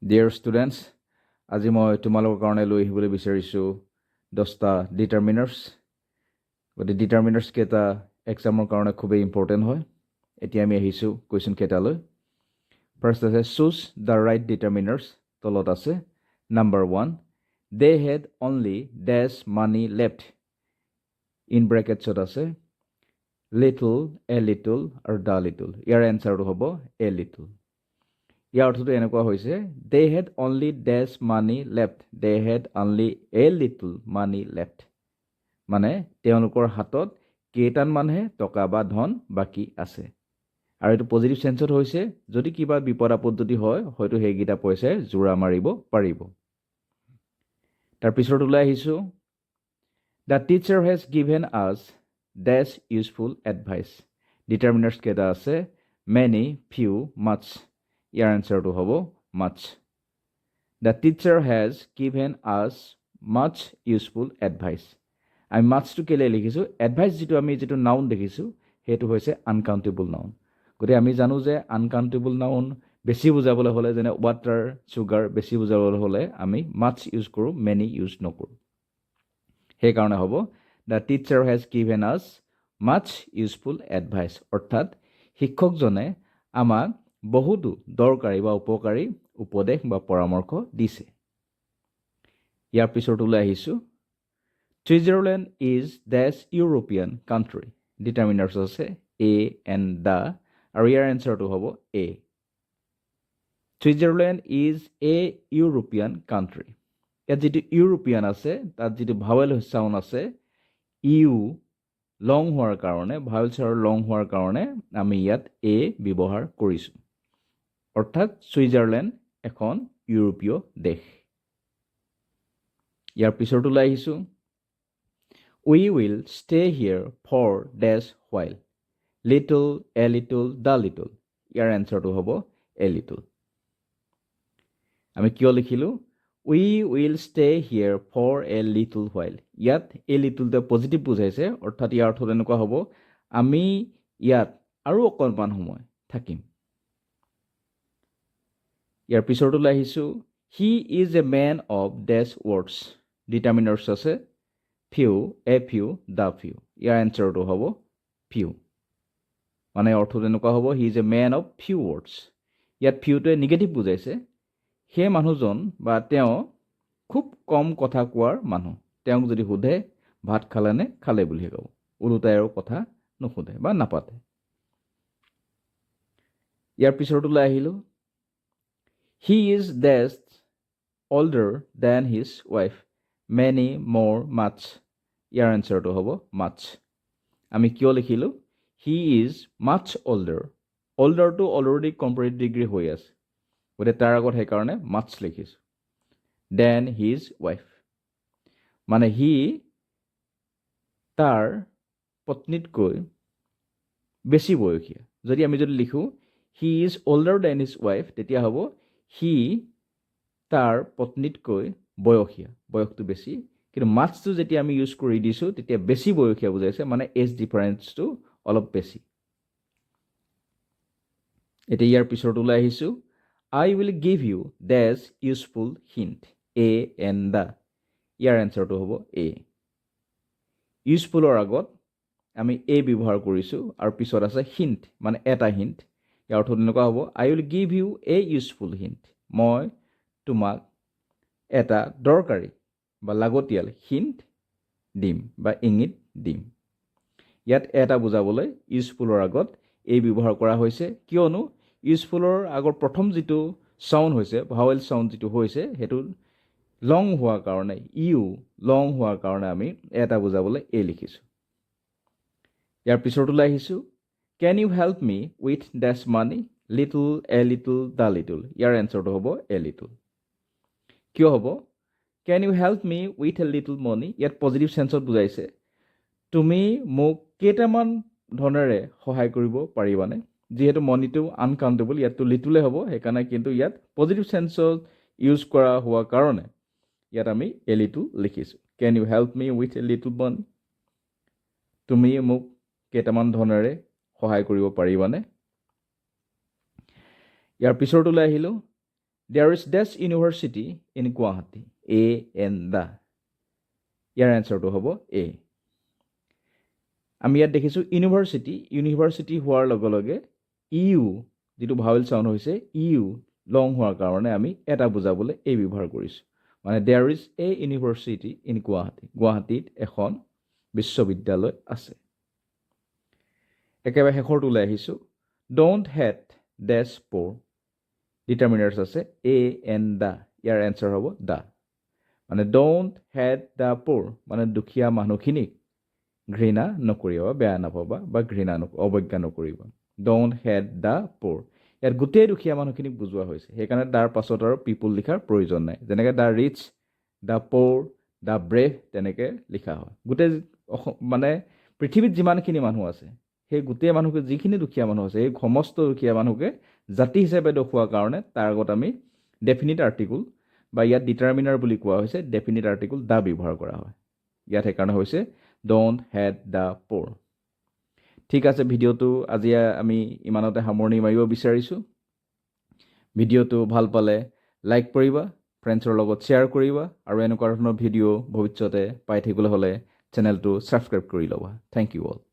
Dear students, আজি মই তোমালোকৰ কাৰণে লৈ আহিবলৈ বিচাৰিছোঁ 10টা ডিটাৰমিনাৰ্ছ। গতিকে ডিটাৰমিনাৰ্ছ কেইটা এক্সামৰ কাৰণে খুবেই ইম্পৰ্টেণ্ট হয়। এতিয়া আমি আহিছোঁ কুৱেশ্যন কেইটালৈ। ফাৰ্ষ্ট আছে চুজ দ্য ৰাইট ডিটাৰমিনাৰ্ছ। তলত আছে number 1, they had only dash money left. In ব্ৰেকেটছত আছে লিটল, এ লিটল আৰু দ্য লিটল। ইয়াৰ এনচাৰটো হ'ব এ লিটল। ইয়াৰ অৰ্থটো এনেকুৱা হৈছে they had only dash money left, they had only a little money left. মানে তেওঁলোকৰ হাতত কেইটামানহে টকা বা ধন বাকী আছে। আৰু এইটো পজিটিভ চেন্সত হৈছে যদি কিবা বিপদ আপদ যদি হয় হয়তো সেইকেইটা পইচাই জোৰা মাৰিব পাৰিব। তাৰপিছত ওলাই আহিছোঁ দ্য টিচাৰ হেজ গিভেন আছ ডেছ ইউজফুল এডভাইচ। ডিটাৰমিনাৰ্ছ কেইটা আছে মেনি, ফিউ, মাছ। ইয়াৰ এনচাৰটো হ'ব মাছ। দ্য টিচাৰ হেজ গিভেন আছ মাছ ইউজফুল এডভাইচ। আমি মাছটো কেলৈ লিখিছোঁ? এডভাইচ যিটো নাউন দেখিছোঁ সেইটো হৈছে আনকাউণ্টেবল নাউন। গতিকে আমি জানো যে আনকাউণ্টেবল নাউন বেছি বুজাবলৈ হ'লে যেনে ৱাটাৰ, চুগাৰ বেছি বুজাবলৈ হ'লে আমি মাছ ইউজ কৰোঁ, মেনি ইউজ নকৰোঁ। সেইকাৰণে হ'ব দ্য টিচাৰ হেজ গিভেন আছ মাছ ইউজফুল এডভাইচ। অৰ্থাৎ শিক্ষকজনে আমাক বহুতো দৰকাৰী বা উপকাৰী উপদেশ বা পৰামৰ্শ দিছে। ইয়াৰ পিছত ওলাই আহিছোঁ Switzerland is dash European country. Determiners আছে এ এণ্ড দ্য আৰু ইয়াৰ এনচাৰটো হ'ব a. Switzerland is a European country. ইয়াত যিটো ইউৰোপিয়ান আছে তাত যিটো ভাৱেল চাউণ্ড আছে ইউ লং হোৱাৰ কাৰণে, ভাৱেল চাউণ্ড লং হোৱাৰ কাৰণে আমি ইয়াত এ ব্যৱহাৰ কৰিছোঁ। অৰ্থাৎ ছুইজাৰলেণ্ড এখন ইউৰোপীয় দেশ। ইয়াৰ পিছত ওলাই আহিছোঁ we will stay here for dash while, little, a little, the little. ইয়াৰ এনচাৰটো হ'ব এ লিটল। আমি কিয় লিখিলোঁ we will stay here for a little while? ইয়াত এ লিটলটোৱে পজিটিভ বুজাইছে, অৰ্থাৎ ইয়াৰ অৰ্থত এনেকুৱা হ'ব আমি ইয়াত আৰু অকণমান সময় থাকিম। ইয়াৰ পিছত ওলাই আহিছোঁ he is a man of dash words. Determiners আছে few, a few, the few. ইয়াৰ এনচাৰটো হ'ব ফিউ। মানে অৰ্থটো এনেকুৱা হ'ব he is a man of few words. ইয়াত ফিউটোৱে নিগেটিভ বুজাইছে। সেই মানুহজন বা তেওঁ খুব কম কথা কোৱাৰ মানুহ। তেওঁক যদি সোধে ভাত খালেনে, খালে বুলিহে ক'ব, ওলোটাই আৰু কথা নুসুধে বা নাপাতে। ইয়াৰ পিছত ওলাই আহিলোঁ he is dash older than his wife, many more much. ইয়াৰ এনচাৰটো হ'ব much. আমি কিয় লিখিলোঁ হি ইজ মাছ older? olderটো অলৰেডি কম্পেৰেটিভ ডিগ্ৰী হৈ আছে, গতিকে তাৰ আগত সেইকাৰণে মাছ লিখিছোঁ। দেন হিজ ৱাইফ মানে সি তাৰ পত্নীতকৈ বেছি বয়সীয়া। যদি আমি লিখোঁ he is older than his wife তেতিয়া হ'ব সি তাৰ পত্নীতকৈ বয়সীয়া, বয়সটো বেছি। কিন্তু মাছটো যেতিয়া আমি ইউজ কৰি দিছোঁ তেতিয়া বেছি বয়সীয়া বুজাইছে, মানে এজ ডিফাৰেঞ্চটো অলপ বেছি। এতিয়া ইয়াৰ পিছত ওলাই আহিছোঁ I will give you dash useful hint, a and the. ইয়াৰ এনচাৰটো হ'ব এ। ইউজফুলৰ আগত আমি এ ব্যৱহাৰ কৰিছোঁ আৰু পিছত আছে হিণ্ট মানে এটা হিণ্ট। ইয়াৰ অৰ্থ তেনেকুৱা হ'ব I will give you a useful hint. মই তোমাক এটা দৰকাৰী বা লাগতিয়াল হিণ্ট দিম বা ইংগিত দিম। ইয়াত এটা বুজাবলৈ ইউজফুলৰ আগত এই ব্যৱহাৰ কৰা হৈছে, কিয়নো ইউজফুলৰ আগৰ প্ৰথম যিটো চাউণ্ড হৈছে ভাৱেল চাউণ্ড যিটো হৈছে সেইটো লং হোৱাৰ কাৰণে, ইউ লং হোৱাৰ কাৰণে আমি এটা বুজাবলৈ এ লিখিছোঁ। ইয়াৰ পিছত ওলাই আহিছোঁ can you help me with dash money, little, a little, the little. ইয়াৰ এনচাৰটো হ'ব এ লিটল। কিয় হ'ব can you help me with a little money? ইয়াত পজিটিভ চেন্সত বুজাইছে তুমি মোক কেইটামান ধনেৰে সহায় কৰিব পাৰিবানে? যিহেতু মানিটো আনকাউণ্টেবল, ইয়াততো লিটলে হ'ব, সেইকাৰণে কিন্তু ইয়াত পজিটিভ চেন্সত ইউজ কৰা হোৱাৰ কাৰণে ইয়াত আমি এ লিটল লিখিছোঁ। Can you help me with a little money? তুমি মোক কেইটামান ধনেৰে সহায় কৰিব পাৰিবানে? ইয়াৰ পিছত ওলাই আহিলোঁ There is this university in Guwahati. A and the. ইয়াৰ এনচাৰটো হ'ব A. আমি ইয়াত দেখিছোঁ ইউনিভাৰ্চিটি হোৱাৰ লগে লগে ইউ যিটো ভাৱেল চাউণ্ড হৈছে ইউ লং হোৱাৰ কাৰণে আমি এটা বুজাবলৈ A ব্যৱহাৰ কৰিছোঁ মানে there is a university in Guwahati গুৱাহাটীত এখন বিশ্ববিদ্যালয় আছে একেবাৰে শেষৰটোলৈ আহিছোঁ don't hate dash poor determiners আছে a and the year answer হ'ব দা মানে ডোণ্ট হেট দা প'ৰ মানে দুখীয়া মানুহখিনিক ঘৃণা নকৰিবা বেয়া নাপাবা বা ঘৃণা অৱজ্ঞা নকৰিবা ডোণ্ট হেট দা প'ৰ ইয়াত গোটেই দুখীয়া মানুহখিনিক বুজোৱা হৈছে সেইকাৰণে তাৰ পাছত আৰু পিপুল লিখাৰ প্ৰয়োজন নাই যেনেকৈ the rich the poor the brave তেনেকৈ লিখা হয় গোটেই মানে পৃথিৱীত যিমানখিনি মানুহ আছে সেই গোটেই মানুহকে যিখিনি দুখীয়া মানুহ আছে সেই সমস্ত দুখীয়া মানুহকে জাতি হিচাপে দেখুওৱাৰ কাৰণে তাৰ আগত আমি ডেফিনিট আৰ্টিকুল বা ইয়াত ডিটাৰমিনাৰ বুলি কোৱা হৈছে ডেফিনিট আৰ্টিকুল দা ব্যৱহাৰ কৰা হয় ইয়াত সেইকাৰণে হৈছে ডোণ্ট হেট দ্য প'ৰ ঠিক আছে ভিডিঅ'টো আজি আমি ইমানতে সামৰণি মাৰিব বিচাৰিছোঁ ভিডিঅ'টো ভাল পালে লাইক কৰিবা ফ্ৰেণ্ডছৰ লগত শ্বেয়াৰ কৰিবা আৰু এনেকুৱা ধৰণৰ ভিডিঅ' ভৱিষ্যতে পাই থাকিবলৈ হ'লে চেনেলটো ছাবস্ক্ৰাইব কৰি ল'বা থেংক ইউ অল